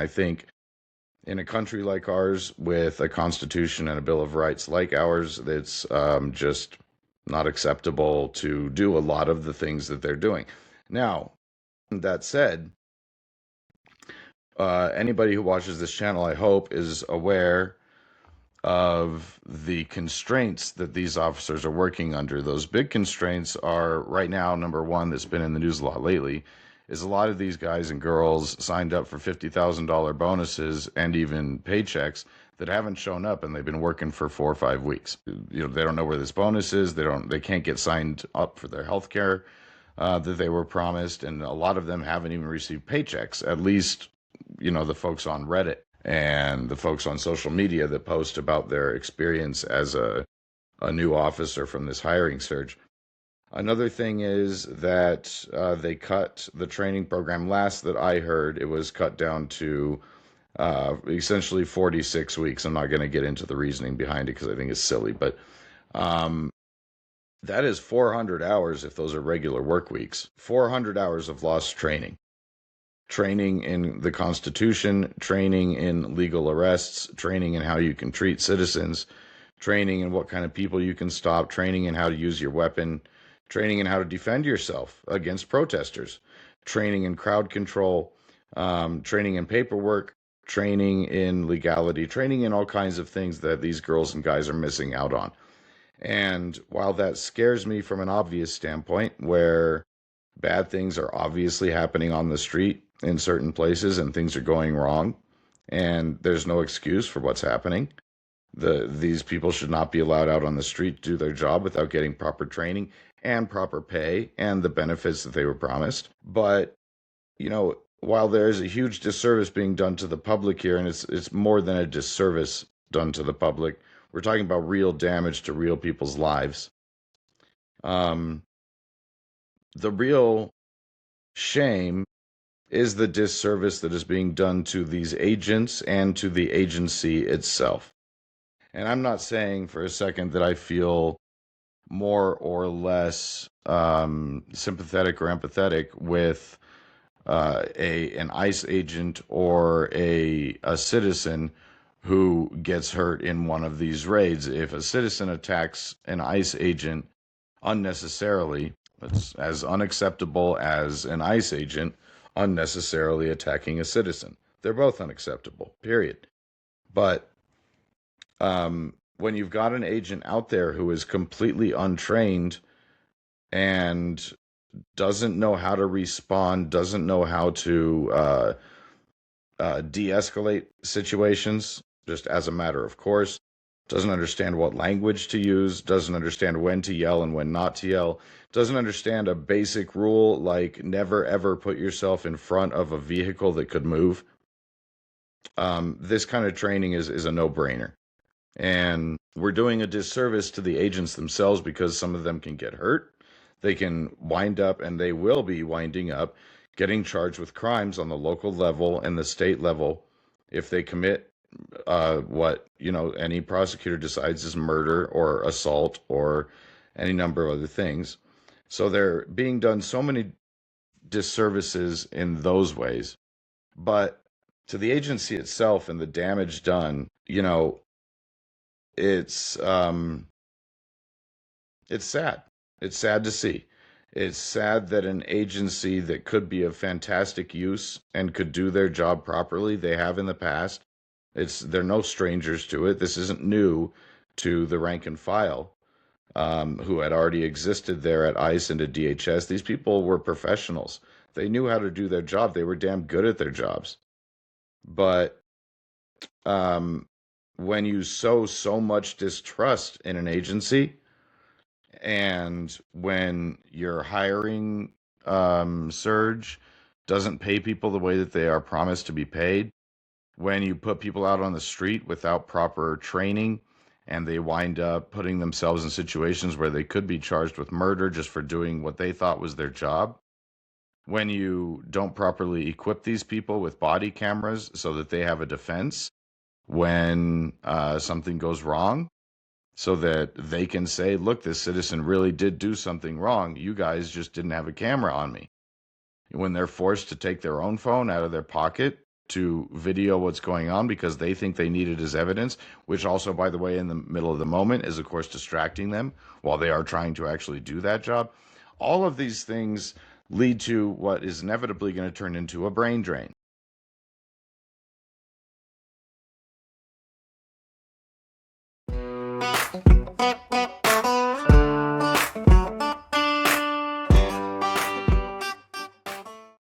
I think in a country like ours, with a constitution and a bill of rights like ours, it's just not acceptable to do a lot of the things that they're doing. Now, that said, anybody who watches this channel, I hope, is aware of the constraints that these officers are working under. Those big constraints are right now, number one, that's been in the news a lot lately, is a lot of these guys and girls signed up for $50,000 bonuses and even paychecks that haven't shown up, and they've been working for 4 or 5 weeks. They don't know where this bonus is. They can't get signed up for their health care that they were promised, and a lot of them haven't even received paychecks. At least, the folks on Reddit and the folks on social media that post about their experience as a new officer from this hiring surge. Another thing is that they cut the training program. Last that I heard, it was cut down to essentially 46 weeks. I'm not going to get into the reasoning behind it because I think it's silly, but that is 400 hours if those are regular work weeks. 400 hours of lost training. Training in the Constitution, training in legal arrests, training in how you can treat citizens, training in what kind of people you can stop, training in how to use your weapon, training in how to defend yourself against protesters, training in crowd control, training in paperwork, training in legality, training in all kinds of things that these girls and guys are missing out on. And while that scares me from an obvious standpoint, where bad things are obviously happening on the street in certain places and things are going wrong, and there's no excuse for what's happening, these people should not be allowed out on the street to do their job without getting proper training and proper pay and the benefits that they were promised. But, while there's a huge disservice being done to the public here, and it's more than a disservice done to the public, we're talking about real damage to real people's lives. The real shame is the disservice that is being done to these agents and to the agency itself. And I'm not saying for a second that I feel more or less sympathetic or empathetic with an ICE agent or a citizen who gets hurt in one of these raids. If a citizen attacks an ICE agent unnecessarily, it's as unacceptable as an ICE agent unnecessarily attacking a citizen. They're both unacceptable, period. But when you've got an agent out there who is completely untrained and doesn't know how to respond, doesn't know how to de-escalate situations, just as a matter of course, doesn't understand what language to use, doesn't understand when to yell and when not to yell, doesn't understand a basic rule like never ever put yourself in front of a vehicle that could move. This kind of training is a no-brainer. And we're doing a disservice to the agents themselves because some of them can get hurt. They can wind up, and they will be winding up, getting charged with crimes on the local level and the state level if they commit what any prosecutor decides is murder or assault or any number of other things. So they're being done so many disservices in those ways. But to the agency itself and the damage done, it's sad. It's sad to see. It's sad that an agency that could be of fantastic use and could do their job properly, they have in the past. They're no strangers to it. This isn't new to the rank and file who had already existed there at ICE and at DHS. These people were professionals. They knew how to do their job. They were damn good at their jobs. But when you sow so much distrust in an agency, and when your hiring surge doesn't pay people the way that they are promised to be paid, when you put people out on the street without proper training and they wind up putting themselves in situations where they could be charged with murder just for doing what they thought was their job, when you don't properly equip these people with body cameras so that they have a defense when something goes wrong, so that they can say, look, this citizen really did do something wrong. You guys just didn't have a camera on me. When they're forced to take their own phone out of their pocket to video what's going on because they think they need it as evidence, which also, by the way, in the middle of the moment is, of course, distracting them while they are trying to actually do that job. All of these things lead to what is inevitably going to turn into a brain drain.